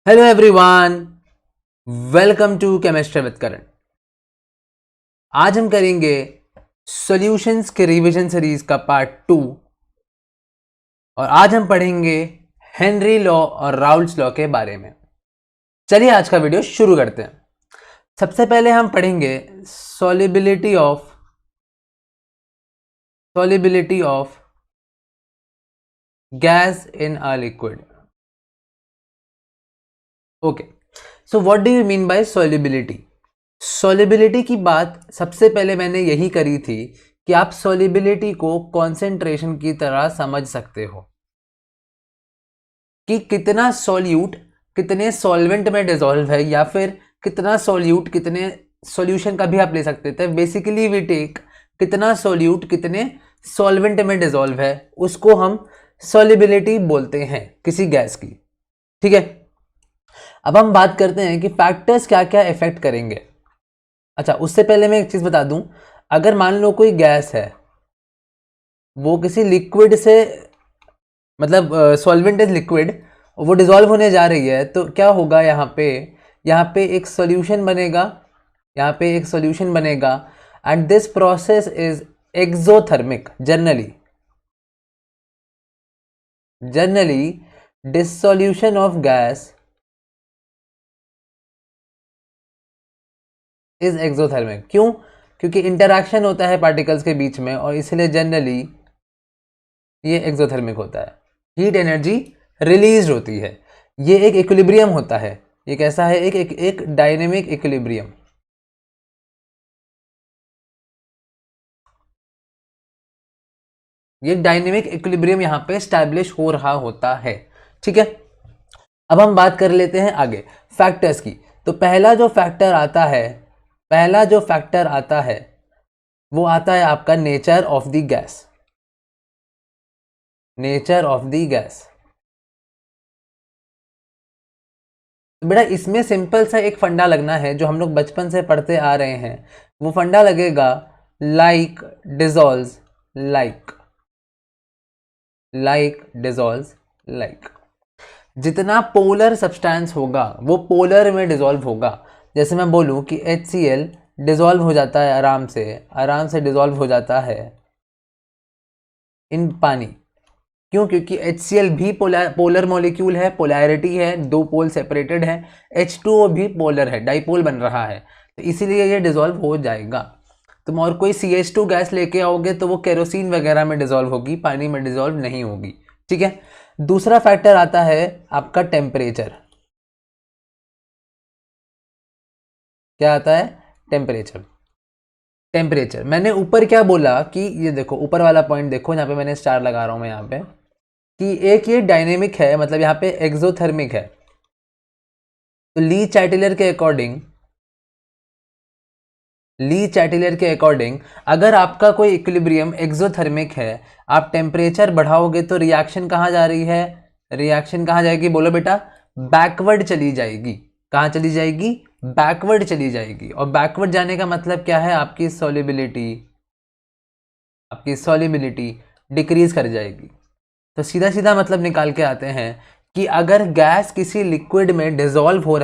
Hello everyone, welcome to chemistry with Karan. आज हम करेंगे सॉल्यूशंस के रिवीजन सीरीज का पार्ट 2 और आज हम पढ़ेंगे हेनरी लॉ और राउल्ट्स लॉ के बारे में। चलिए आज का वीडियो शुरू करते हैं। सबसे पहले हम पढ़ेंगे solubility of gas in a liquid. Okay, so what do you mean by solubility? Solubility की बात सबसे पहले मैंने यही करी थी कि आप सॉल्युबिलिटी को कॉन्सेंट्रेशन की तरह समझ सकते हो कि कितना सॉल्यूट कितने सॉल्वेंट में डिसॉल्व है, या फिर कितना सॉल्यूट कितने सॉल्यूशन का भी आप ले सकते थे। बेसिकली वी टेक कितना सॉल्यूट कितने सॉल्वेंट में डिसॉल्व है, उसको हम सॉल्युबिलिटी बोलते हैं किसी गैस की। ठीक है, अब हम बात करते हैं कि फैक्टर्स क्या क्या इफेक्ट करेंगे। अच्छा, उससे पहले मैं एक चीज बता दूं, अगर मान लो कोई गैस है, वो किसी लिक्विड से मतलब सॉल्वेंट इज लिक्विड, वो डिसॉल्व होने जा रही है, तो क्या होगा यहाँ पे एक सॉल्यूशन बनेगा, यहाँ पे एक सॉल्यूशन बनेगा and this process is exothermic. Generally dissolution of gas is exothermic. क्यों? क्योंकि इंटरैक्शन होता है पार्टिकल्स के बीच में और इसलिए जनरली ये एक्सोथर्मिक होता है। हीट एनर्जी रिलीज होती है, ये एक इक्विलिब्रियम होता है। ये कैसा है? एक डायनेमिक इक्विलिब्रियम। ये डायनेमिक इक्विलिब्रियम यहाँ पे स्टैब्लिश हो रहा होता है। ठीक है, अब हम बात कर लेते हैं आगे फैक्टर्स की। तो पहला जो फैक्टर आता है वो आता है आपका nature of the gas. Nature of the gas, तो बेटा इसमें सिंपल सा एक फंडा लगना है जो हम लोग बचपन से पढ़ते आ रहे हैं। वो फंडा लगेगा like dissolve like, like dissolve like. जितना पोलर सब्सटेंस होगा वो पोलर में डिसॉल्व होगा। जैसे मैं बोलूं कि HCl डिसॉल्व हो जाता है आराम से डिसॉल्व हो जाता है इन पानी। क्यों? क्योंकि HCl भी पोलर मॉलिक्यूल है, पोलैरिटी है, दो पोल सेपरेटेड है। H2O भी पोलर है, डाइपोल बन रहा है, तो इसीलिए ये डिसॉल्व हो जाएगा। तुम और कोई CH2 गैस लेके आओगे तो वो केरोसिन वगैरह में डिसॉल्व होगी, पानी में डिसॉल्व नहीं होगी। ठीक है, दूसरा फैक्टर आता है आपका टेम्परेचर। क्या आता है? टेम्परेचर मैंने ऊपर क्या बोला कि ये देखो ऊपर वाला पॉइंट देखो, यहाँ पे मैंने स्टार लगा रहा हूं मैं यहाँ पे, कि एक ये डायनेमिक है, मतलब यहाँ पे एक्सोथर्मिक है। तो ली चैटिलर के अकॉर्डिंग अगर आपका कोई इक्विलिब्रियम एक्सोथर्मिक है, आप टेम्परेचर बढ़ाओगे तो रिएक्शन कहाँ जा रही है? रिएक्शन कहाँ जाएगी? बोलो बेटा। बैकवर्ड चली जाएगी। कहाँ चली जाएगी? बैकवर्ड चली जाएगी। और बैकवर्ड जाने का मतलब क्या है? आपकी सॉल्युबिलिटी डिक्रीज कर जाएगी। तो सीधा सीधा मतलब निकाल के आते हैं कि अगर गैस किसी लिक्विड में डिसॉल्व हो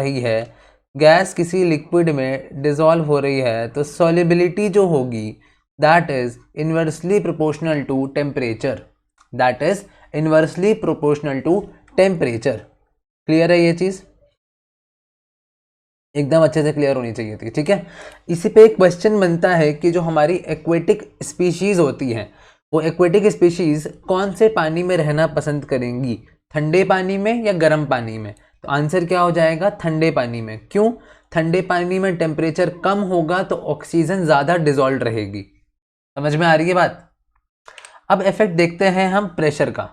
रही है, तो सॉल्युबिलिटी जो होगी that is inversely proportional to temperature. Clear है ये चीज? एकदम अच्छे से क्लियर होनी चाहिए थी। ठीक है, इसी पे एक क्वेश्चन बनता है कि जो हमारी एक्वेटिक स्पीशीज होती हैं, वो एक्वेटिक स्पीशीज कौन से पानी में रहना पसंद करेंगी, ठंडे पानी में या गर्म पानी में? तो आंसर क्या हो जाएगा? ठंडे पानी में। क्यों? ठंडे पानी में टेम्परेचर कम होगा तो ऑक्सीजन ज्यादा डिसॉल्व रहेगी। समझ में आ रही है बात? अब इफेक्ट देखते हैं हम प्रेशर का।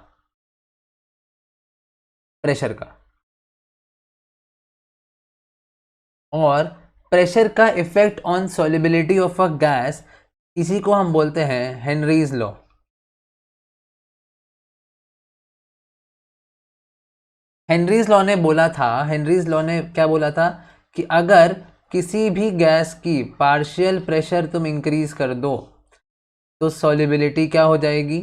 और प्रेशर का effect on solubility of a gas, इसी को हम बोलते हैं हेनरीज लॉ। हेनरीज लॉ ने क्या बोला था कि अगर किसी भी गैस की पार्शियल प्रेशर तुम इंक्रीज कर दो तो सॉल्युबिलिटी क्या हो जाएगी?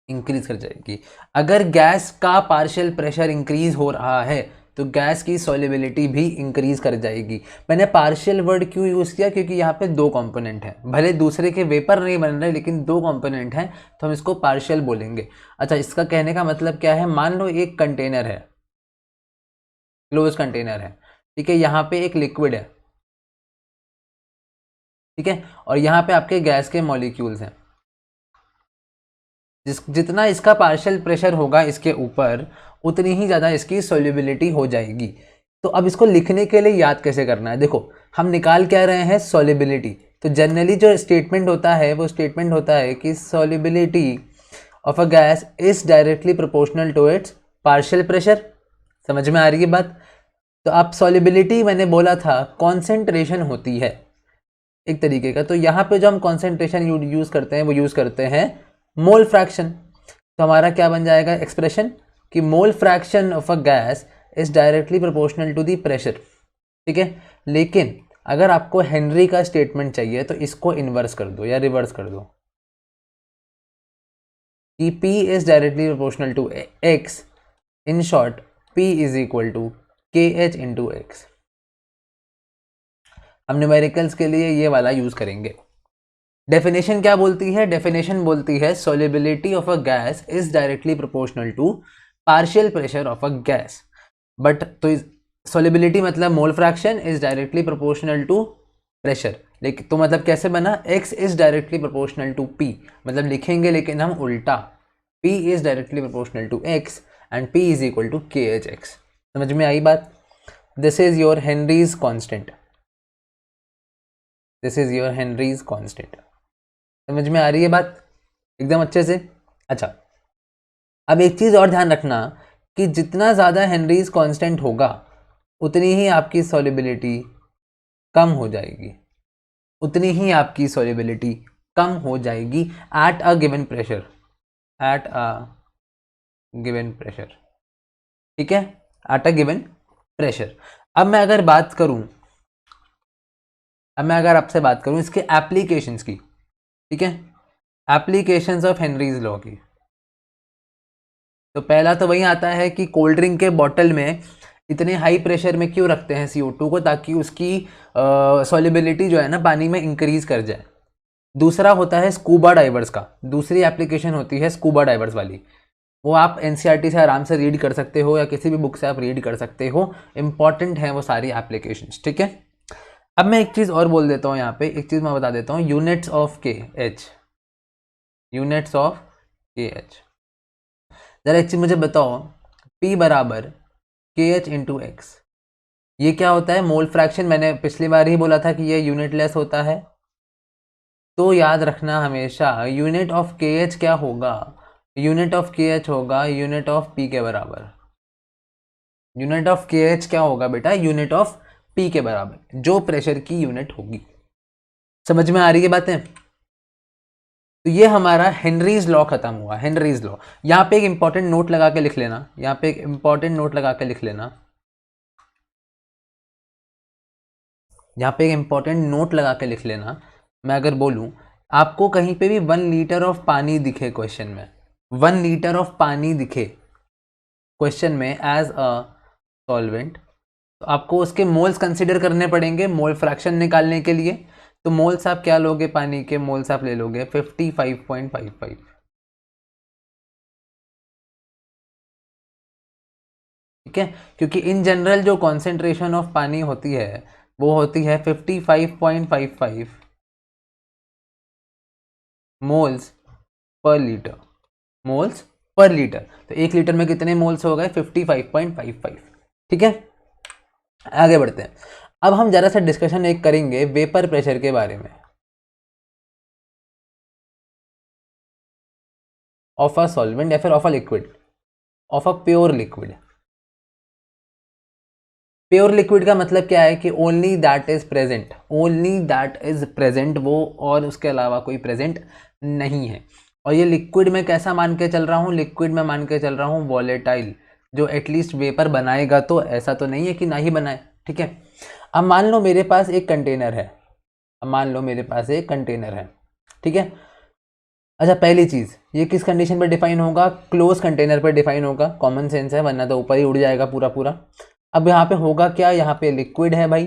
इंक्रीज कर जाएगी। अगर गैस का पार्शियल प्रेशर इंक्रीज हो रहा है तो गैस की सॉल्युबिलिटी भी इंक्रीज कर जाएगी। मैंने पार्शियल वर्ड क्यों यूज़ किया, क्योंकि यहाँ पे दो कंपोनेंट हैं, भले दूसरे के वेपर नहीं बन रहे लेकिन दो कंपोनेंट हैं तो हम इसको पार्शियल बोलेंगे। अच्छा, इसका कहने का मतलब क्या है, मान लो एक कंटेनर है, क्लोज कंटेनर है, ठीक है, यहाँ पे एक लिक्विड है, ठीक है, और यहाँ पे आपके गैस के मॉलिक्यूल्स हैं। जितना इसका पार्शियल प्रेशर होगा इसके ऊपर उतनी ही ज़्यादा इसकी सॉल्युबिलिटी हो जाएगी। तो अब इसको लिखने के लिए याद कैसे करना है, देखो हम निकाल क्या रहे हैं, सॉल्युबिलिटी। तो जनरली जो स्टेटमेंट होता है वो स्टेटमेंट होता है कि solubility of a gas is directly proportional to its partial pressure. समझ में आ रही है बात। तो आप सॉल्युबिलिटी मैंने बोला था कॉन्सेंट्रेशन होती है एक तरीके का, तो यहाँ पे जो हम कॉन्सेंट्रेशन यूज़ करते हैं वो यूज़ करते हैं मोल फ्रैक्शन। तो हमारा क्या बन जाएगा एक्सप्रेशन कि mole fraction of a gas is directly proportional to the pressure, ठीक है। लेकिन अगर आपको हेनरी का स्टेटमेंट चाहिए तो इसको इन्वर्स कर दो या रिवर्स कर दो कि P is directly proportional to X, in short P is equal to KH into X। हम न्यूमेरिकल्स के लिए ये वाला यूज करेंगे। डेफिनेशन क्या बोलती है, डेफिनेशन बोलती है solubility of a gas is directly proportional to partial pressure of a gas. But तो सॉल्युबिलिटी मतलब mole fraction is directly proportional to pressure, लेकिन तो मतलब कैसे बना, x is directly proportional to p, मतलब लिखेंगे लेकिन हम उल्टा, p is directly proportional to x and p is equal to KHX। समझ में आई बात। This is your Henry's constant, this is your Henry's constant. समझ में आ रही है बात एकदम अच्छे से। अच्छा, अब एक चीज़ और ध्यान रखना कि जितना ज़्यादा हेनरीज कांस्टेंट होगा उतनी ही आपकी सॉल्युबिलिटी कम हो जाएगी, उतनी ही आपकी सॉल्युबिलिटी कम हो जाएगी at a given pressure, at a given pressure, ठीक है, एट अ गिवन प्रेशर। अब मैं अगर आपसे बात करूं इसके एप्लीकेशंस की, ठीक है, एप्लीकेशंस ऑफ हेनरीज लॉ की, तो पहला तो वही आता है कि कोल्ड ड्रिंक के बॉटल में इतने हाई प्रेशर में क्यों रखते हैं CO2 को, ताकि उसकी सॉल्युबिलिटी जो है ना पानी में इंक्रीज कर जाए। दूसरा होता है स्कूबा डाइवर्स का, दूसरी एप्लीकेशन होती है स्कूबा डाइवर्स वाली, वो आप NCERT से आराम से रीड कर सकते हो या किसी भी बुक से आप रीड कर सकते हो, इंपॉर्टेंट है वो सारी एप्लीकेशंस, ठीक है। अब मैं एक चीज़ और बोल देता हूँ, यहाँ पे एक चीज़ मैं बता देता हूँ, units of KH, units of KH। जरा एक चीज़ मुझे बताओ, P बराबर KH इंटू X, ये क्या होता है, मोल फ्रैक्शन। मैंने पिछली बार ही बोला था कि ये यूनिटलेस होता है, तो याद रखना हमेशा यूनिट ऑफ KH क्या होगा, यूनिट ऑफ KH होगा यूनिट ऑफ P के बराबर। यूनिट ऑफ KH क्या होगा बेटा, यूनिट ऑफ P के बराबर, जो प्रेशर की यूनिट होगी। समझ में आ रही है बातें। तो ये हमारा हेनरीज लॉ खत्म हुआ, हेनरीज लॉ। यहाँ पे एक इंपॉर्टेंट नोट लगा के लिख लेना, यहाँ पे एक इंपॉर्टेंट नोट लगा के लिख लेना, यहाँ पे एक इंपॉर्टेंट नोट लगा के लिख लेना। मैं अगर बोलूँ आपको कहीं पे भी 1 लीटर ऑफ पानी दिखे क्वेश्चन में, 1 लीटर ऑफ पानी दिखे क्वेश्चन में एज अ सॉल्वेंट, तो आपको उसके मोल्स कंसिडर करने पड़ेंगे मोल फ्रैक्शन निकालने के लिए। तो मोल्स आप क्या लोगे, पानी के मोल्स आप ले लोगे 55.55, ठीक है, क्योंकि इन जनरल जो कॉन्सेंट्रेशन ऑफ पानी होती है वो होती है 55.55 moles per litre, moles per litre. तो 1 लीटर में कितने मोल्स हो गए, 55.55, ठीक है। आगे बढ़ते हैं। अब हम जरा सा डिस्कशन एक करेंगे वेपर प्रेशर के बारे में, ऑफ अ सॉल्वेंट या फिर of a liquid, of a pure liquid. Pure liquid का मतलब क्या है कि only that is present, only that is present, वो और उसके अलावा कोई प्रेजेंट नहीं है। और ये लिक्विड में कैसा मान के चल रहा हूँ, लिक्विड में मान के चल रहा हूँ वॉलेटाइल, जो एटलीस्ट वेपर बनाएगा, तो ऐसा तो नहीं है कि ना ही बनाए, ठीक है। अब मान लो मेरे पास एक कंटेनर है, अब मान लो मेरे पास एक कंटेनर है, ठीक है। अच्छा, पहली चीज़, ये किस कंडीशन पर डिफाइन होगा? क्लोज कंटेनर पर डिफाइन होगा, कॉमन सेंस है, वरना तो ऊपर ही उड़ जाएगा पूरा पूरा। अब यहाँ पे होगा क्या? यहाँ पे लिक्विड है भाई,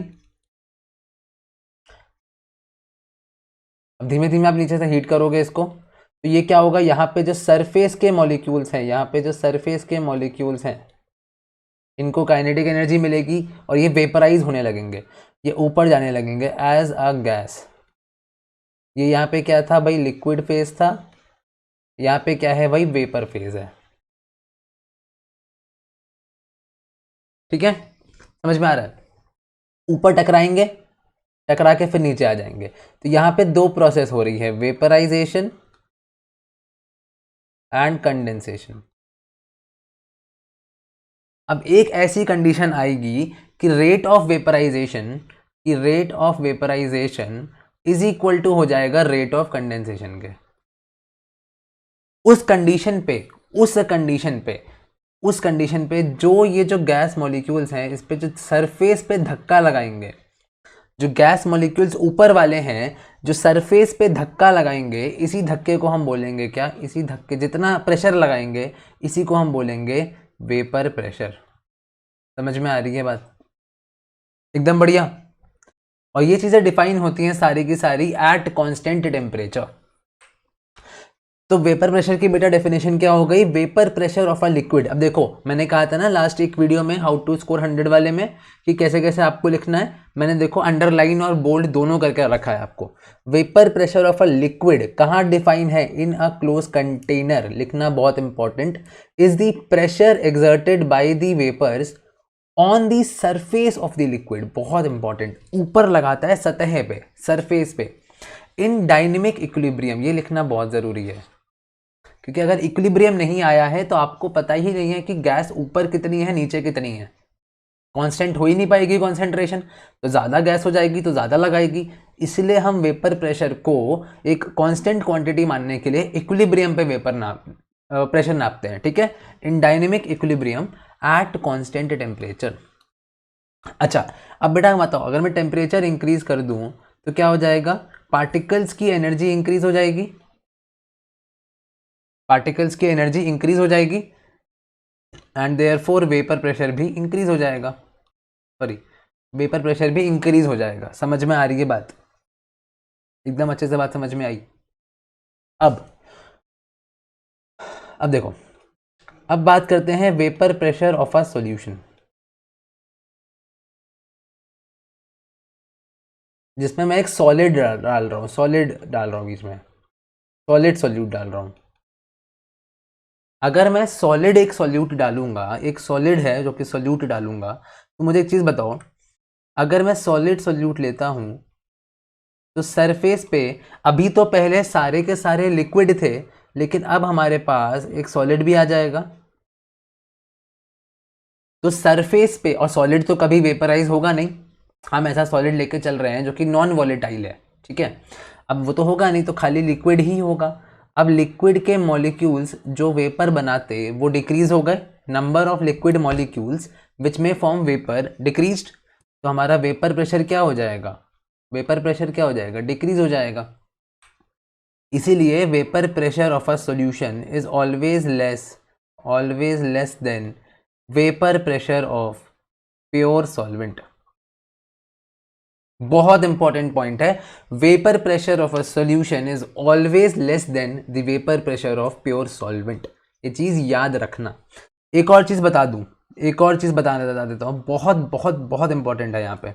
अब धीमे धीमे आप नीचे से हीट करोगे इसको, तो ये क्या होगा? यहाँ पे जो सरफेस के मॉलिक्यूल्स हैं, यहाँ पे जो सरफेस के मॉलिक्यूल्स हैं, इनको काइनेटिक एनर्जी मिलेगी और ये वेपराइज होने लगेंगे, ये ऊपर जाने लगेंगे एज अ गैस। ये यहाँ पे क्या था भाई? लिक्विड फेज था, यहाँ पे क्या है भाई? वेपर फेज है। ठीक है, समझ में आ रहा है? ऊपर टकराएंगे, टकरा के फिर नीचे आ जाएंगे। तो यहाँ पे दो प्रोसेस हो रही है, वेपराइजेशन एंड कंडेंसेशन। अब एक ऐसी कंडीशन आएगी कि rate of vaporization is equal to हो जाएगा रेट ऑफ कंडेंसेशन के। उस कंडीशन पे जो ये जो गैस मॉलिक्यूल्स हैं, इस पे जो सरफेस पे धक्का लगाएंगे, जो गैस मॉलिक्यूल्स ऊपर वाले हैं जो सरफेस पे धक्का लगाएंगे, इसी धक्के को हम बोलेंगे क्या? इसी धक्के, जितना प्रेशर लगाएंगे इसी को हम बोलेंगे वेपर प्रेशर। समझ में आ रही है बात? एकदम बढ़िया। और ये चीज़ें डिफाइन होती हैं सारी की सारी एट कांस्टेंट टेम्परेचर। तो वेपर प्रेशर की बेटा डेफिनेशन क्या हो गई? Vapour pressure of a liquid. अब देखो, मैंने कहा था ना लास्ट एक वीडियो में, हाउ टू स्कोर 100 वाले में, कि कैसे कैसे आपको लिखना है। मैंने देखो अंडरलाइन और बोल्ड दोनों करके रखा है आपको। Vapour pressure of a liquid कहाँ डिफाइन है? In a close container. लिखना बहुत important. Is the pressure exerted by the vapours on the surface of the liquid. बहुत इंपॉर्टेंट, ऊपर लगाता है सतह पे, सरफेस पे, इन डायनेमिक इक्विलिब्रियम। ये लिखना बहुत ज़रूरी है, क्योंकि अगर इक्विलिब्रियम नहीं आया है तो आपको पता ही नहीं है कि गैस ऊपर कितनी है नीचे कितनी है, कांस्टेंट हो ही नहीं पाएगी कॉन्सेंट्रेशन, तो ज़्यादा गैस हो जाएगी तो ज़्यादा लगाएगी। इसलिए हम वेपर प्रेशर को एक कांस्टेंट क्वांटिटी मानने के लिए इक्विलिब्रियम पे प्रेशर नापते हैं। ठीक है, in dynamic equilibrium at constant temperature. अच्छा, अब बेटा बताओ, अगर मैं टेम्परेचर इंक्रीज कर दूं तो क्या हो जाएगा? पार्टिकल्स की एनर्जी इंक्रीज हो जाएगी, पार्टिकल्स की एनर्जी इंक्रीज हो जाएगी एंड देयरफॉर वेपर प्रेशर भी इंक्रीज हो जाएगा। सॉरी, वेपर प्रेशर भी इंक्रीज हो जाएगा। समझ में आ रही है बात? एकदम अच्छे से बात समझ में आई। अब देखो, अब बात करते हैं vapour pressure of a solution, जिसमें मैं एक सॉलिड डाल रहा हूँ बीच में, सॉलिड सॉल्यूट डाल रहा हूँ। अगर मैं सॉलिड एक सॉल्यूट डालूंगा, एक सॉलिड है जो कि सॉल्यूट डालूंगा, तो मुझे एक चीज़ बताओ, अगर मैं सॉलिड सॉल्यूट लेता हूँ तो सरफेस पे, अभी तो पहले सारे के सारे लिक्विड थे, लेकिन अब हमारे पास एक सॉलिड भी आ जाएगा, तो सरफेस पे, और सॉलिड तो कभी वेपराइज होगा नहीं, हम ऐसा सॉलिड लेके चल रहे हैं जो कि नॉन वॉलेटाइल है। ठीक है, अब वो तो होगा नहीं, तो खाली लिक्विड ही होगा। अब लिक्विड के मॉलिक्यूल्स जो वेपर बनाते वो डिक्रीज हो गए, नंबर ऑफ लिक्विड मॉलिक्यूल्स विच में फॉर्म वेपर डिक्रीज्ड, तो हमारा वेपर प्रेशर क्या हो जाएगा? वेपर प्रेशर क्या हो जाएगा? डिक्रीज हो जाएगा। इसीलिए vapour pressure of a solution is always less than vapour pressure of pure solvent. बहुत इंपॉर्टेंट पॉइंट है, vapour pressure of a solution is always less than the vapour pressure of pure solvent. ये चीज याद रखना। एक और चीज बता दूं, एक और चीज बता देता हूं, बहुत बहुत बहुत इंपॉर्टेंट है यहाँ पे,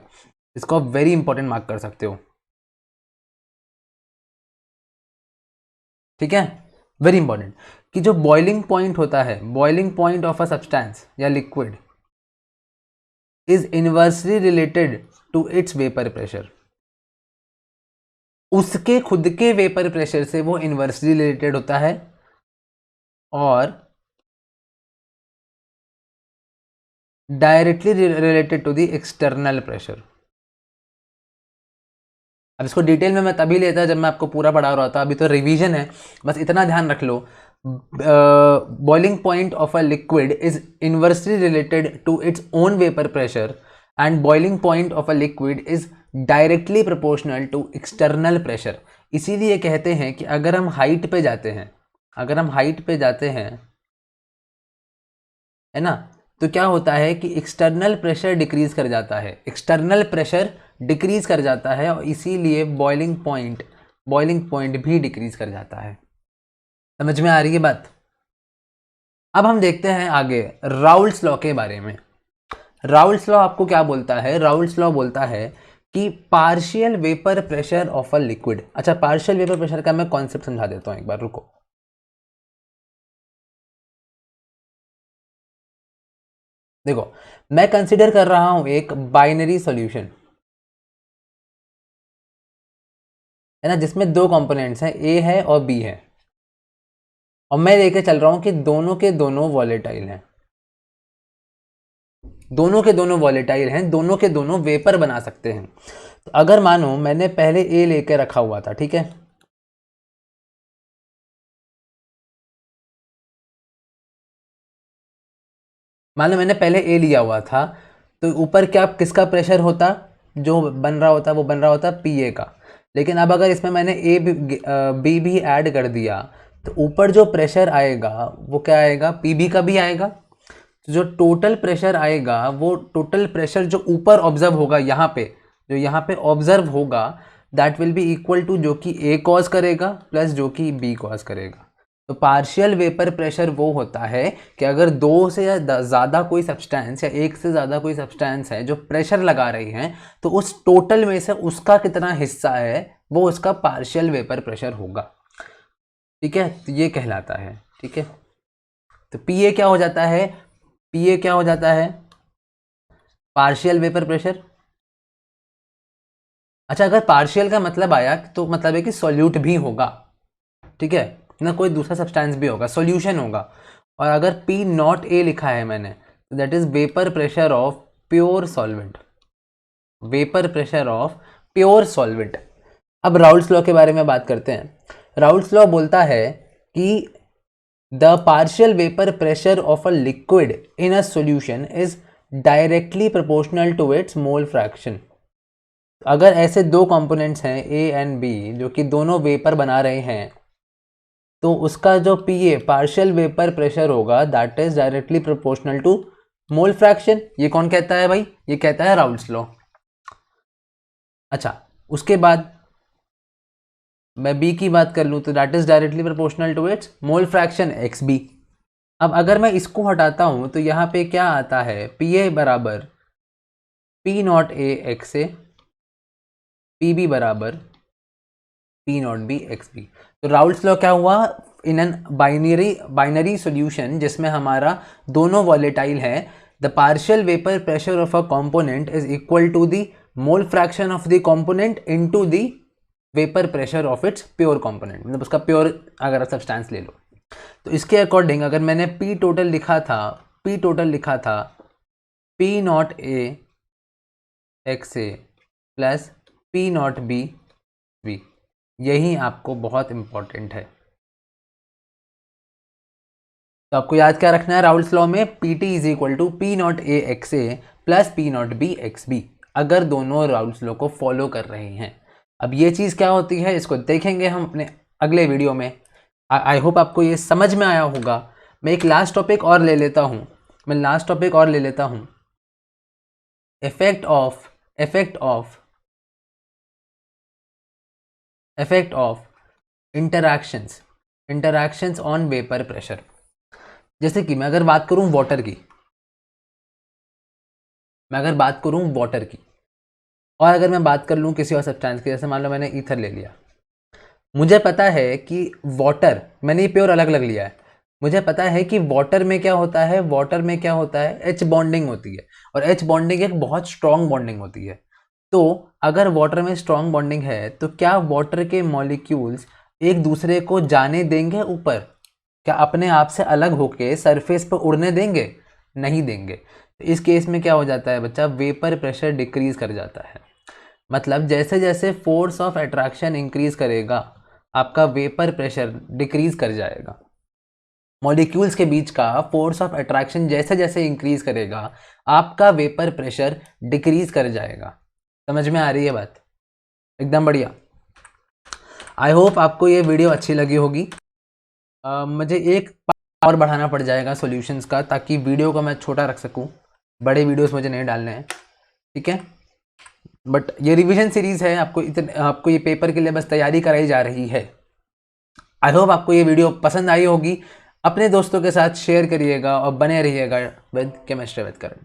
इसको आप वेरी इंपॉर्टेंट मार्क कर सकते हो। ठीक है, वेरी इंपॉर्टेंट, कि जो बॉइलिंग पॉइंट होता है, boiling point of a substance या liquid is inversely related to its vapour pressure. उसके खुद के वेपर प्रेशर से वो इनवर्सली रिलेटेड होता है, और directly related to the external pressure. अब इसको डिटेल में मैं तभी लेता जब मैं आपको पूरा पढ़ा रहा था, अभी तो रिवीजन है, बस इतना ध्यान रख लो। Boiling point of a liquid is inversely related to its own vapour pressure and boiling point of a liquid is directly proportional to external pressure. इसीलिए कहते हैं कि अगर हम हाइट पे जाते हैं, अगर हम हाइट पे जाते हैं, है ना, तो क्या होता है कि एक्सटर्नल प्रेशर डिक्रीज कर जाता है, एक्सटर्नल प्रेशर डिक्रीज कर जाता है, और इसीलिए बॉइलिंग पॉइंट भी डिक्रीज कर जाता है। समझ में आ रही है बात? अब हम देखते हैं आगे राउल्स लॉ के बारे में। राउल्स लॉ आपको क्या बोलता है? राउल्स लॉ बोलता है कि partial vapour pressure of a liquid. अच्छा, पार्शियल वेपर प्रेशर का मैं कॉन्सेप्ट समझा देता हूं, एक बार रुको। देखो, मैं कंसीडर कर रहा हूं एक बाइनरी सॉल्यूशन, है ना, जिसमें दो कंपोनेंट्स हैं, ए है और बी है, और मैं लेके चल रहा हूं कि दोनों के दोनों वॉलेटाइल हैं, दोनों के दोनों वॉलेटाइल हैं, दोनों के दोनों वेपर बना सकते हैं। तो अगर मानो मैंने पहले ए लेके रखा हुआ था, ठीक है, मान लो मैंने पहले ए लिया हुआ था, तो ऊपर क्या किसका प्रेशर होता, जो बन रहा होता, वो बन रहा होता पी ए का। लेकिन अब अगर इसमें मैंने ए बी भी ऐड कर दिया, तो ऊपर जो प्रेशर आएगा वो क्या आएगा, पी बी का भी आएगा। तो जो टोटल प्रेशर आएगा, वो टोटल प्रेशर जो ऊपर ऑब्जर्व होगा यहाँ पे, जो यहाँ पे ऑब्जर्व होगा, that will be equal to जो कि ए कॉज करेगा प्लस जो कि बी कॉज करेगा। तो पार्शियल वेपर प्रेशर वो होता है कि अगर दो से ज़्यादा कोई सब्सटेंस या एक से ज़्यादा कोई सब्सटेंस है जो प्रेशर लगा रही हैं, तो उस टोटल में से उसका कितना हिस्सा है वो उसका पार्शियल वेपर प्रेशर होगा। ठीक है, तो ये कहलाता है। ठीक है, तो पी ए क्या हो जाता है, पी ए क्या हो जाता है, पार्शियल वेपर प्रेशर। अच्छा, अगर पार्शियल का मतलब आया तो मतलब है कि सॉल्यूट भी होगा, ठीक है ना, कोई दूसरा सब्सटेंस भी होगा, सॉल्यूशन होगा। और अगर पी नॉट ए लिखा है मैंने, तो that is vapour pressure of pure solvent, vapour pressure of pure solvent. अब राउल्स लॉ के बारे में बात करते हैं। राउल्स लॉ बोलता है कि the partial vapour pressure of a liquid in a solution is directly proportional to its mole fraction. अगर ऐसे दो कंपोनेंट्स हैं ए एंड बी जो कि दोनों वेपर बना रहे हैं, तो उसका जो P A partial vapour pressure होगा that is directly proportional to mole fraction. ये कौन कहता है भाई? ये कहता है राउल्स लॉ। अच्छा, उसके बाद मैं बी की बात कर लूँ तो that is directly proportional to its mole fraction X B. अब अगर मैं इसको हटाता हूँ तो यहाँ पे क्या आता है, पी ए बराबर P naught A X A, P B बराबर P naught B X B. तो राउल्स लॉ क्या हुआ, इन एन बाइनरी सॉल्यूशन जिसमें हमारा दोनों वॉलेटाइल है, the partial vapour pressure of a component is equal to the mole fraction of the component into the vapour pressure of its pure component, मतलब उसका pure अगर substance ले लो। तो इसके अकॉर्डिंग अगर मैंने पी टोटल लिखा था P naught A X A plus P naught B B, यही आपको बहुत इंपॉर्टेंट है। तो आपको याद क्या रखना है राउल्स लॉ में, P T is equal to P naught A X A plus P naught B X B, अगर दोनों राउल्स लॉ को फॉलो कर रहे हैं। अब ये चीज़ क्या होती है इसको देखेंगे हम अपने अगले वीडियो में। आई होप आपको ये समझ में आया होगा। मैं एक लास्ट टॉपिक और ले लेता हूँ, effect of interactions on vapour pressure. जैसे कि मैं अगर बात करूं वाटर की, और अगर मैं बात कर लूं किसी और सब्सटेंस की, जैसे मान लो मैंने ईथर ले लिया, मुझे पता है कि वाटर, मैंने ये प्योर अलग अलग लिया है, मुझे पता है कि वाटर में क्या होता है, एच बॉन्डिंग होती है, और एच बॉन्डिंग एक बहुत स्ट्रॉन्ग बॉन्डिंग होती है। तो अगर वाटर में स्ट्रॉन्ग बॉन्डिंग है तो क्या वाटर के मॉलिक्यूल्स एक दूसरे को जाने देंगे ऊपर? क्या अपने आप से अलग होके सरफेस पर उड़ने देंगे? नहीं देंगे। तो इस केस में क्या हो जाता है बच्चा, वेपर प्रेशर डिक्रीज कर जाता है। मतलब जैसे जैसे फोर्स ऑफ अट्रैक्शन इंक्रीज करेगा, आपका वेपर प्रेशर डिक्रीज कर जाएगा। मॉलिक्यूल्स के बीच का फोर्स ऑफ अट्रैक्शन जैसे जैसे इंक्रीज करेगा, आपका वेपर प्रेशर डिक्रीज कर जाएगा। समझ में आ रही है बात? एकदम बढ़िया। आई होप आपको ये वीडियो अच्छी लगी होगी। मुझे एक और बढ़ाना पड़ जाएगा सॉल्यूशंस का, ताकि वीडियो को मैं छोटा रख सकूं, बड़े वीडियोस मुझे नहीं डालने हैं, ठीक है। बट ये रिवीजन सीरीज़ है, आपको ये पेपर के लिए बस तैयारी कराई जा रही है। आई होप आपको ये वीडियो पसंद आई होगी। अपने दोस्तों के साथ शेयर करिएगा और बने रहिएगा विद केमिस्ट्री विद करण।